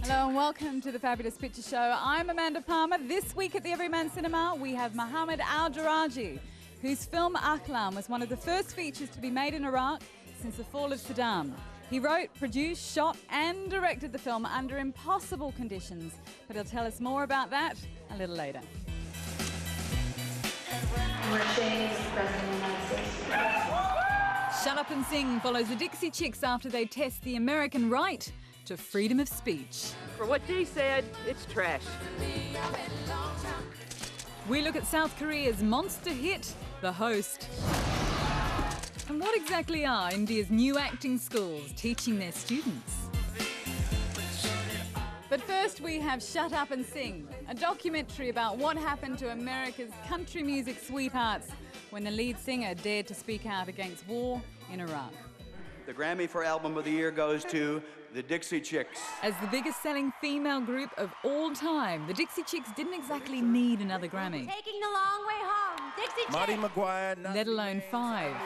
Hello and welcome to the Fabulous Picture Show. I'm Amanda Palmer. This week at the Everyman Cinema, we have Mohammed Al-Jaraji, whose film Ahlaam was one of the first features to be made in Iraq since the fall of Saddam. He wrote, produced, shot and directed the film under impossible conditions, but he'll tell us more about that a little later. Shut Up and Sing follows the Dixie Chicks after they test the American right to freedom of speech. For what they said, it's trash. We look at South Korea's monster hit, The Host. And what exactly are India's new acting schools teaching their students? But first we have Shut Up and Sing, a documentary about what happened to America's country music sweethearts when the lead singer dared to speak out against war in Iraq. The Grammy for Album of the Year goes to the Dixie Chicks. As the biggest-selling female group of all time, the Dixie Chicks didn't exactly need another Grammy. Taking the long way home, Dixie Chicks. Marty McGuire, let alone 5.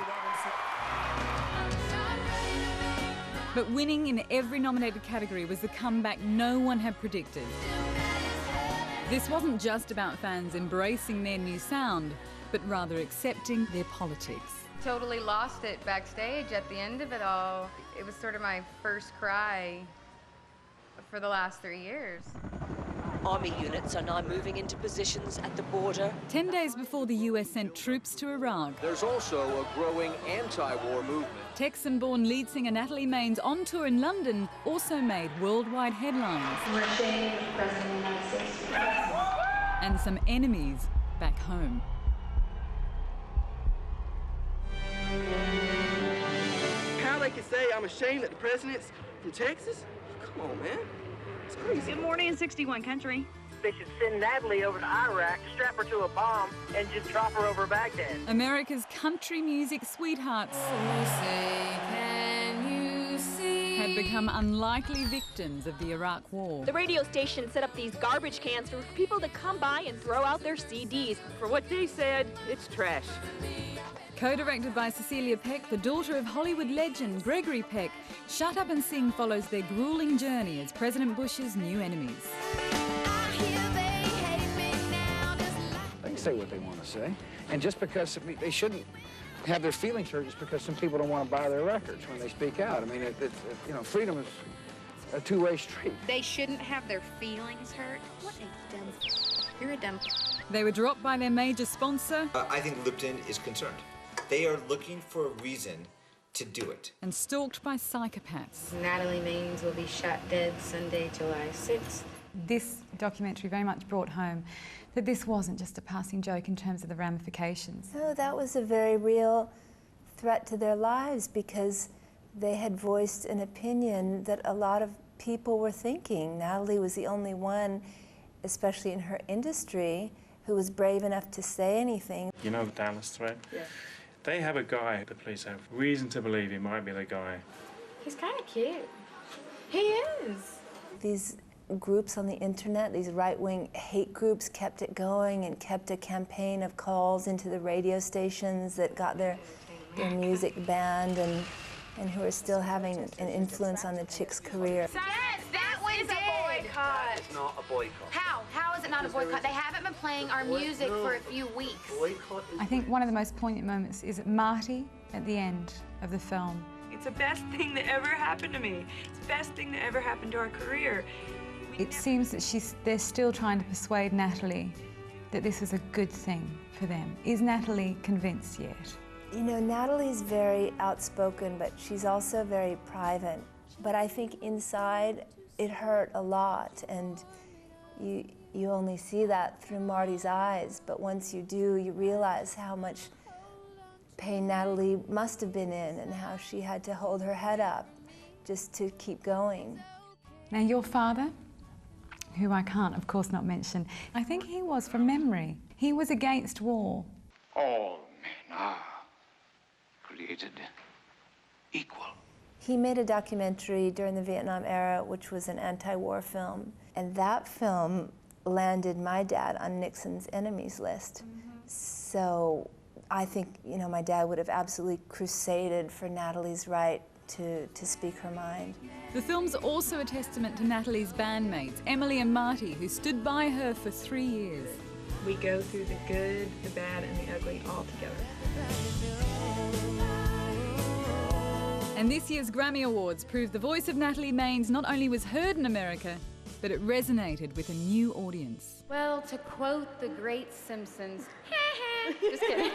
But winning in every nominated category was the comeback no one had predicted. This wasn't just about fans embracing their new sound, but rather accepting their politics. Totally lost it backstage at the end of it all. It was sort of my first cry for the last 3 years. Army units are now moving into positions at the border. 10 days before the US sent troops to Iraq, There's also a growing anti-war movement. Texan-born lead singer Natalie Maines on tour in London also made worldwide headlines. And some enemies back home. How they can say I'm ashamed that the president's from Texas? Come on, man. It's crazy. Good morning in 61 country. They should send Natalie over to Iraq, strap her to a bomb, and just drop her over Baghdad. America's country music sweethearts had become unlikely victims of the Iraq War. The radio station set up these garbage cans for people to come by and throw out their CDs. For what they said, it's trash. Co-directed by Cecilia Peck, the daughter of Hollywood legend Gregory Peck, Shut Up and Sing follows their grueling journey as President Bush's new enemies. They can say what they want to say, and just because they shouldn't have their feelings hurt just because some people don't want to buy their records when they speak out. I mean, you know, freedom is a two-way street. They shouldn't have their feelings hurt. What a dumb... You're a dumb... They were dropped by their major sponsor. I think Lipton is concerned. They are looking for a reason to do it. And stalked by psychopaths. Natalie Maines will be shot dead Sunday, July 6th. This documentary very much brought home that this wasn't just a passing joke in terms of the ramifications. No, that was a very real threat to their lives because they had voiced an opinion that a lot of people were thinking. Natalie was the only one, especially in her industry, who was brave enough to say anything. You know the Dallas thread? Yeah. They have a guy, the police have reason to believe he might be the guy. He's kind of cute. He is. These groups on the internet, these right-wing hate groups, kept it going and kept a campaign of calls into the radio stations that got their music banned and who are still having an influence on the chick's career. Yes, that one is a boycott. It's not a boycott. How? How is it not a boycott? They haven't been playing our music for a few weeks. I think one of the most poignant moments is Marty at the end of the film. It's the best thing that ever happened to me. It's the best thing that ever happened to our career. It seems that they're still trying to persuade Natalie that this was a good thing for them. Is Natalie convinced yet? You know, Natalie's very outspoken, but she's also very private. But I think inside it hurt a lot, and you only see that through Marty's eyes. But once you do, you realize how much pain Natalie must have been in and how she had to hold her head up just to keep going. Now, your father, who I can't, of course, not mention, I think he was, from memory, he was against war. All men are created equal. He made a documentary during the Vietnam era, which was an anti-war film, and that film landed my dad on Nixon's enemies list. So I think, you know, my dad would have absolutely crusaded for Natalie's right to speak her mind. The film's also a testament to Natalie's bandmates, Emily and Marty, who stood by her for 3 years. We go through the good, the bad, and the ugly all together. And this year's Grammy Awards proved the voice of Natalie Maines not only was heard in America, but it resonated with a new audience. Well, to quote the great Simpsons, just kidding.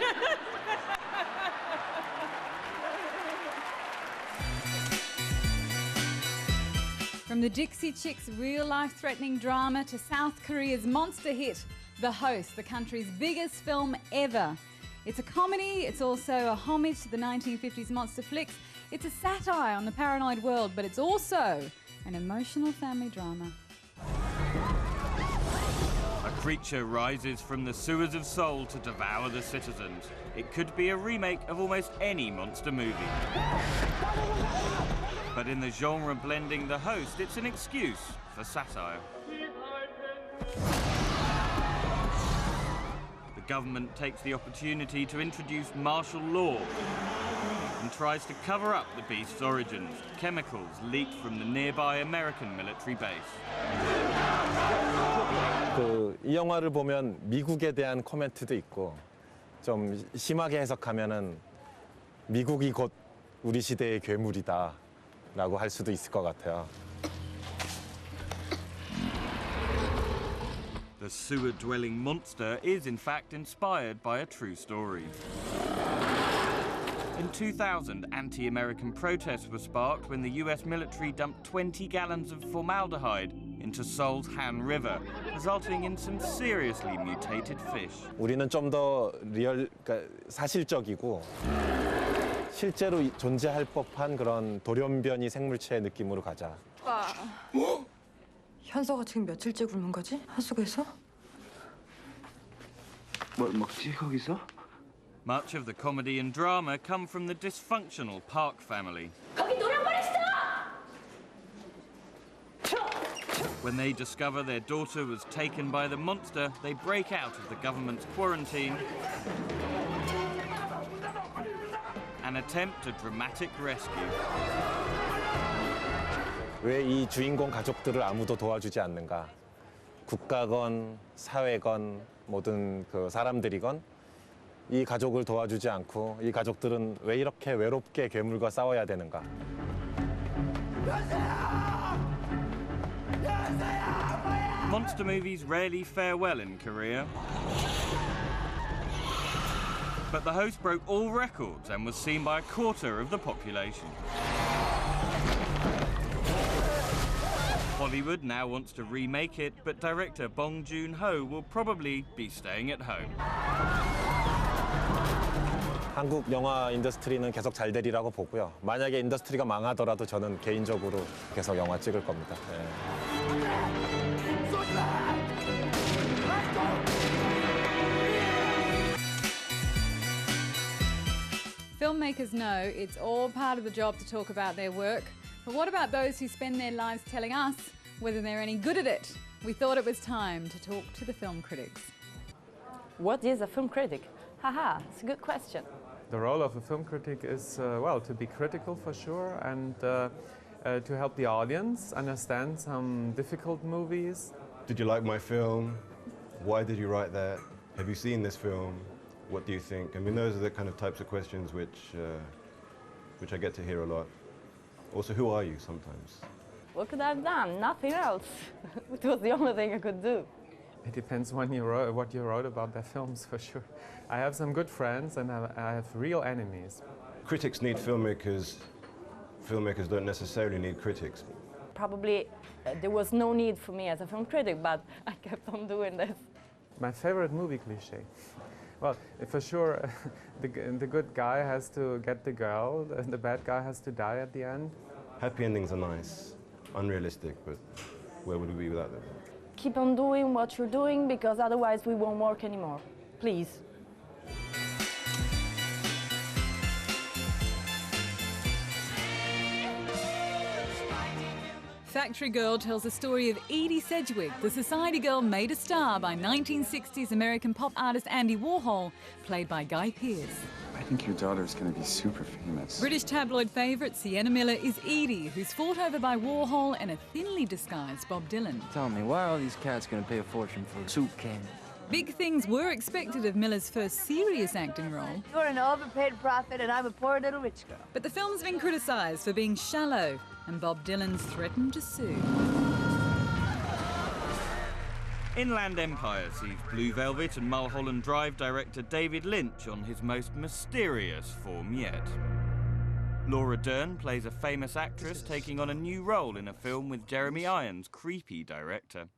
From the Dixie Chicks' real-life-threatening drama to South Korea's monster hit, The Host, the country's biggest film ever. It's a comedy, it's also a homage to the 1950s monster flicks, it's a satire on the paranoid world, but it's also an emotional family drama. A creature rises from the sewers of Seoul to devour the citizens. It could be a remake of almost any monster movie. But in the genre blending The Host, it's an excuse for satire. The government takes the opportunity to introduce martial law and tries to cover up the beast's origins. Chemicals leaked from the nearby American military base. 이 영화를 보면 미국에 대한 코멘트도 있고 좀 심하게 해석하면은 미국이 곧 우리 시대의 괴물이다라고 할 수도 있을 것 같아요. The sewer-dwelling monster is in fact inspired by a true story. In 2000, anti-American protests were sparked when the US military dumped 20 gallons of formaldehyde into Seoul's Han River, resulting in some seriously mutated fish. 우리는 좀 더 그러니까 사실적이고 실제로 존재할 법한 그런 돌연변이 생물체의 느낌으로 가자. 현서가 지금 며칠째 굶은 거지? 하숙에서? 뭘 먹지 거기서? Much of the comedy and drama come from the dysfunctional Park family. 거기 노란 있어! When they discover their daughter was taken by the monster, they break out of the government's quarantine and attempt a dramatic rescue. 왜 이 주인공 가족들을 아무도 도와주지 않는가? 국가건 사회건 모든 그 사람들이건 이 가족을 도와주지 않고 이 가족들은 왜 이렇게 외롭게 괴물과 싸워야 되는가? Monster movies rarely fare well in Korea. But The Host broke all records and was seen by a quarter of the population. Bollywood now wants to remake it, but director Bong Joon-ho will probably be staying at home. 한국 영화 인더스트리는 계속 잘 되리라고 보고요. 만약에 인더스트리가 망하더라도 저는 개인적으로 계속 영화 찍을 겁니다. Filmmakers know it's all part of the job to talk about their work. But what about those who spend their lives telling us whether they're any good at it? We thought it was time to talk to the film critics. What is a film critic? Haha, it's a good question. The role of a film critic is, well, to be critical for sure and to help the audience understand some difficult movies. Did you like my film? Why did you write that? Have you seen this film? What do you think? I mean, those are the kind of types of questions which I get to hear a lot. Also, who are you sometimes? What could I have done? Nothing else. It was the only thing I could do. It depends when you wrote, what you wrote about their films, for sure. I have some good friends and I have real enemies. Critics need filmmakers. Filmmakers don't necessarily need critics. Probably there was no need for me as a film critic, but I kept on doing this. My favorite movie cliché. Well, for sure, the good guy has to get the girl, the bad guy has to die at the end. Happy endings are nice, unrealistic, but where would we be without them? Keep on doing what you're doing, because otherwise we won't work anymore. Please. Factory Girl tells the story of Edie Sedgwick, the society girl made a star by 1960s American pop artist Andy Warhol, played by Guy Pearce. I think your daughter's going to be super famous. British tabloid favourite Sienna Miller is Edie, who's fought over by Warhol and a thinly disguised Bob Dylan. Tell me, why are all these cats going to pay a fortune for a soup can? Big things were expected of Miller's first serious acting role. You're an overpaid prophet and I'm a poor little rich girl. But the film's been criticised for being shallow, and Bob Dylan's threatened to sue. Inland Empire sees Blue Velvet and Mulholland Drive director David Lynch on his most mysterious form yet. Laura Dern plays a famous actress taking on a new role in a film with Jeremy Irons' creepy director.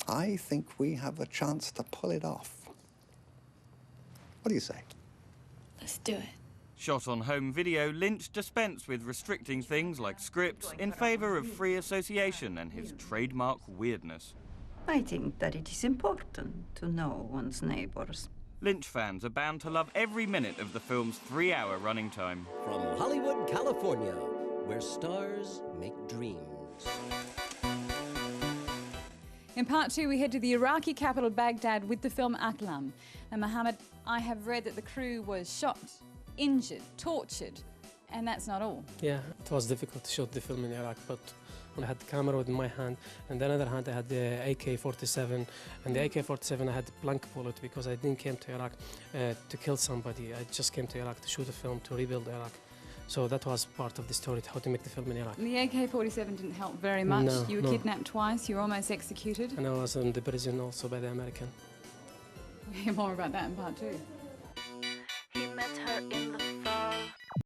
I think we have a chance to pull it off. What do you say? Let's do it. Shot on home video, Lynch dispensed with restricting things like scripts in favour of free association and his trademark weirdness. I think that it is important to know one's neighbours. Lynch fans are bound to love every minute of the film's 3-hour running time. From Hollywood, California, where stars make dreams. In part 2, we head to the Iraqi capital, Baghdad, with the film Ahlaam. And Mohammed, I have read that the crew was shot, injured, tortured, and that's not all. Yeah, it was difficult to shoot the film in Iraq, but I had the camera in my hand, and the other hand I had the AK-47, and the AK-47 I had a blank bullet because I didn't come to Iraq to kill somebody. I just came to Iraq to shoot a film, to rebuild Iraq. So that was part of the story, how to make the film in Iraq. And the AK-47 didn't help very much. No, you were kidnapped twice, you were almost executed. And I was in the prison also by the American. We'll hear more about that in part 2. He met her in